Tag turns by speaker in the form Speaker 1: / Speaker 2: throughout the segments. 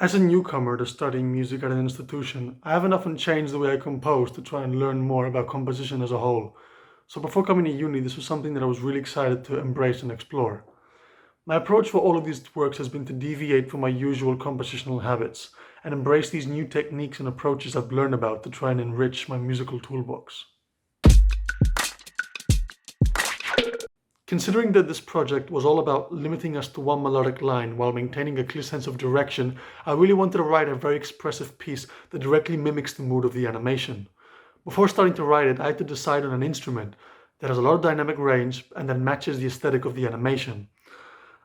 Speaker 1: As a newcomer to studying music at an institution, I haven't often changed the way I compose to try and learn more about composition as a whole. So before coming to uni, this was something that I was really excited to embrace and explore. My approach for all of these works has been to deviate from my usual compositional habits and embrace these new techniques and approaches I've learned about to try and enrich my musical toolbox. Considering that this project was all about limiting us to one melodic line while maintaining a clear sense of direction, I really wanted to write a very expressive piece that directly mimics the mood of the animation. Before starting to write it, I had to decide on an instrument that has a lot of dynamic range and that matches the aesthetic of the animation.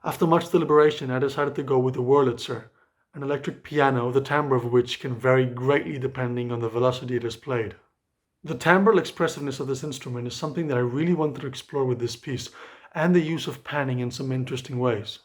Speaker 1: After much deliberation, I decided to go with the Wurlitzer, an electric piano, the timbre of which can vary greatly depending on the velocity it is played. The timbral expressiveness of this instrument is something that I really wanted to explore with this piece, and the use of panning in some interesting ways.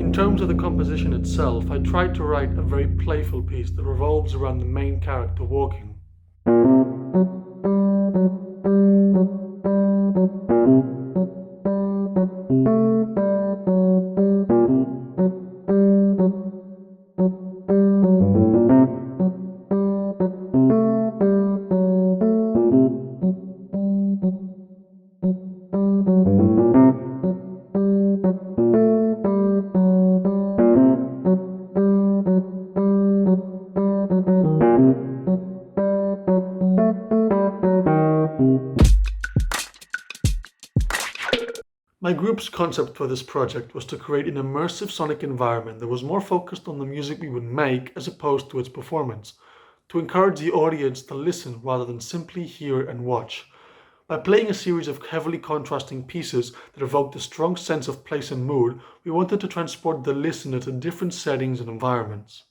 Speaker 1: In terms of the composition itself, I tried to write a very playful piece that revolves around the main character walking. My group's concept for this project was to create an immersive sonic environment that was more focused on the music we would make as opposed to its performance, to encourage the audience to listen rather than simply hear and watch. By playing a series of heavily contrasting pieces that evoked a strong sense of place and mood, we wanted to transport the listener to different settings and environments.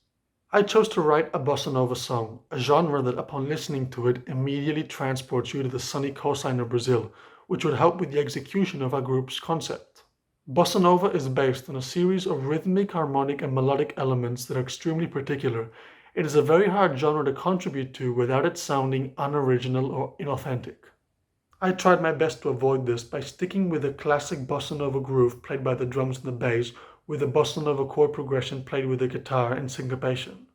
Speaker 1: I chose to write a bossa nova song, a genre that upon listening to it immediately transports you to the sunny coastline of Brazil, which would help with the execution of our group's concept. Bossa nova is based on a series of rhythmic, harmonic, and melodic elements that are extremely particular. It is a very hard genre to contribute to without it sounding unoriginal or inauthentic. I tried my best to avoid this by sticking with a classic bossa nova groove played by the drums and the bass, with a bossa nova chord progression played with the guitar and syncopation.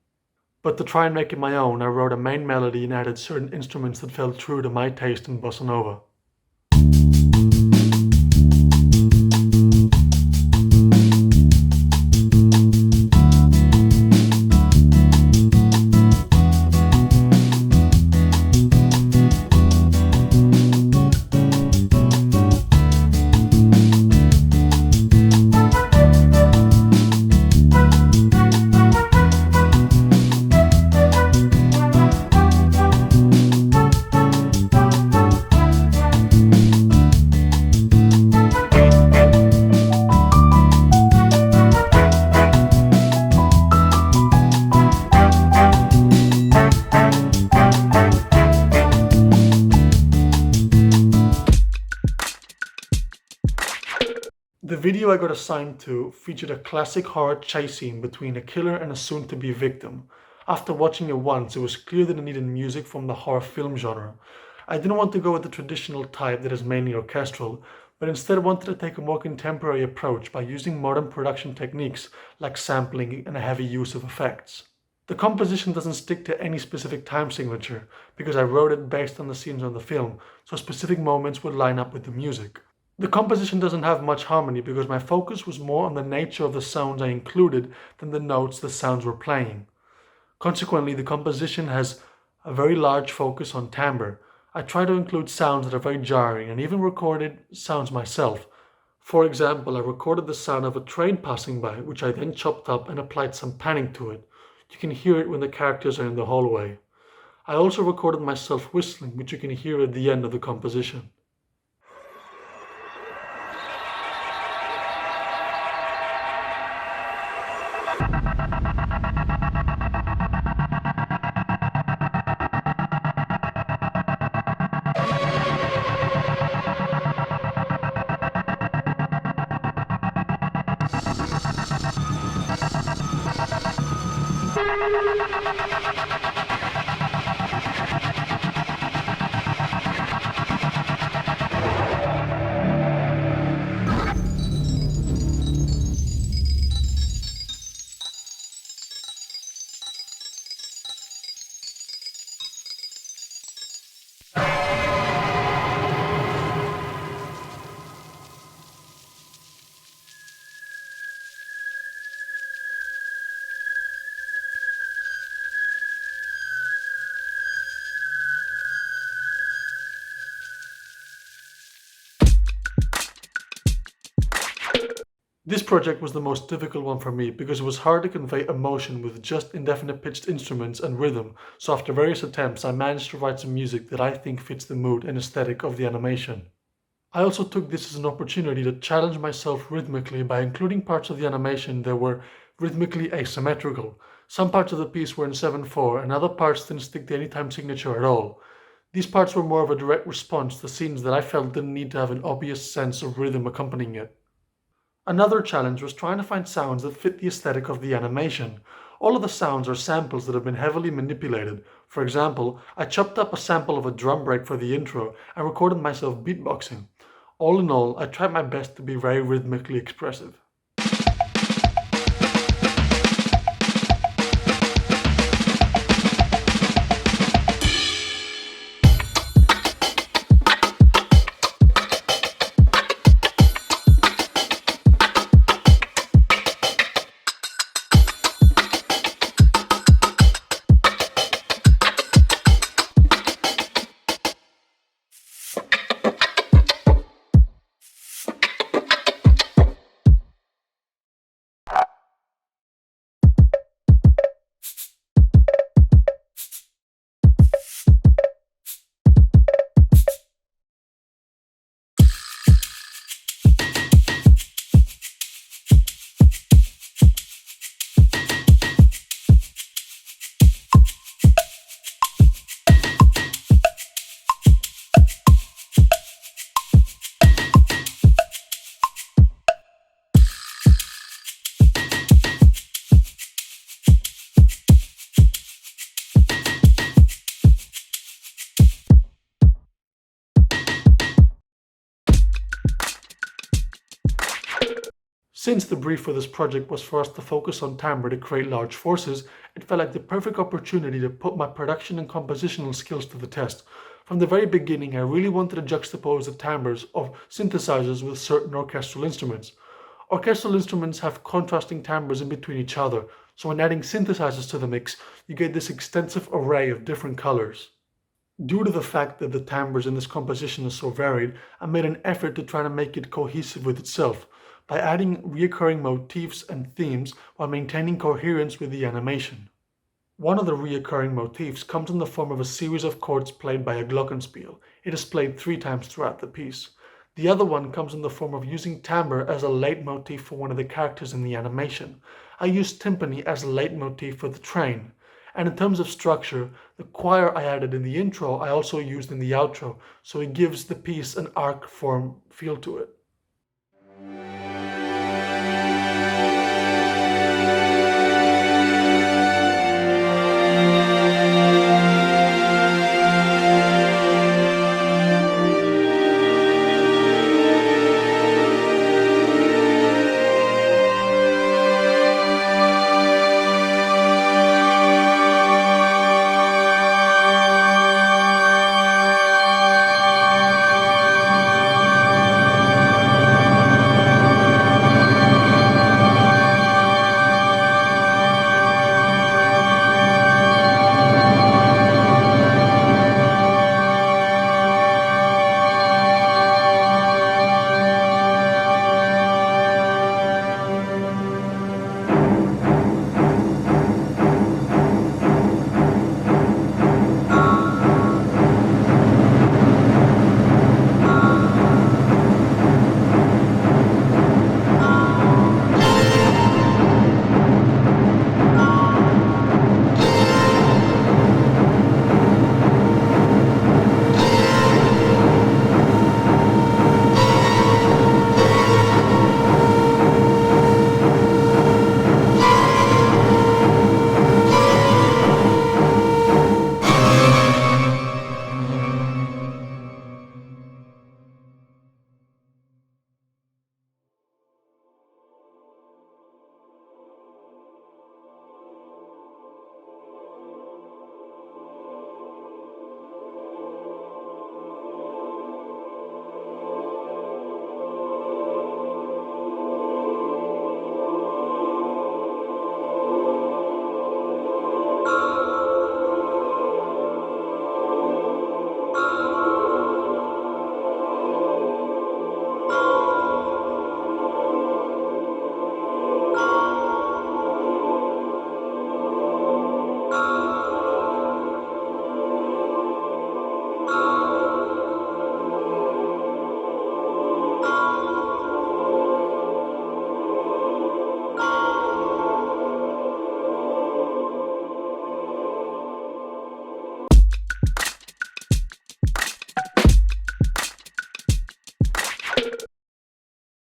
Speaker 1: But to try and make it my own, I wrote a main melody and added certain instruments that felt true to my taste in bossa nova. The video I got assigned to featured a classic horror chase scene between a killer and a soon-to-be victim. After watching it once, it was clear that it needed music from the horror film genre. I didn't want to go with the traditional type that is mainly orchestral, but instead wanted to take a more contemporary approach by using modern production techniques like sampling and a heavy use of effects. The composition doesn't stick to any specific time signature because I wrote it based on the scenes on the film, so specific moments would line up with the music. The composition doesn't have much harmony because my focus was more on the nature of the sounds I included than the notes the sounds were playing. Consequently, the composition has a very large focus on timbre. I try to include sounds that are very jarring and even recorded sounds myself. For example, I recorded the sound of a train passing by, which I then chopped up and applied some panning to it. You can hear it when the characters are in the hallway. I also recorded myself whistling, which you can hear at the end of the composition. This project was the most difficult one for me because it was hard to convey emotion with just indefinite pitched instruments and rhythm, so after various attempts I managed to write some music that I think fits the mood and aesthetic of the animation. I also took this as an opportunity to challenge myself rhythmically by including parts of the animation that were rhythmically asymmetrical. Some parts of the piece were in 7/4 and other parts didn't stick to any time signature at all. These parts were more of a direct response to scenes that I felt didn't need to have an obvious sense of rhythm accompanying it. Another challenge was trying to find sounds that fit the aesthetic of the animation. All of the sounds are samples that have been heavily manipulated. For example, I chopped up a sample of a drum break for the intro and recorded myself beatboxing. All in all, I tried my best to be very rhythmically expressive. Since the brief for this project was for us to focus on timbre to create large forces, it felt like the perfect opportunity to put my production and compositional skills to the test. From the very beginning, I really wanted to juxtapose the timbres of synthesizers with certain orchestral instruments. Orchestral instruments have contrasting timbres in between each other, so when adding synthesizers to the mix, you get this extensive array of different colors. Due to the fact that the timbres in this composition are so varied, I made an effort to try to make it cohesive with itself, by adding recurring motifs and themes while maintaining coherence with the animation. One of the recurring motifs comes in the form of a series of chords played by a glockenspiel. It is played 3 times throughout the piece. The other one comes in the form of using timbre as a leitmotif for one of the characters in the animation. I used timpani as a leitmotif for the train. And in terms of structure, the choir I added in the intro I also used in the outro, so it gives the piece an arc form feel to it.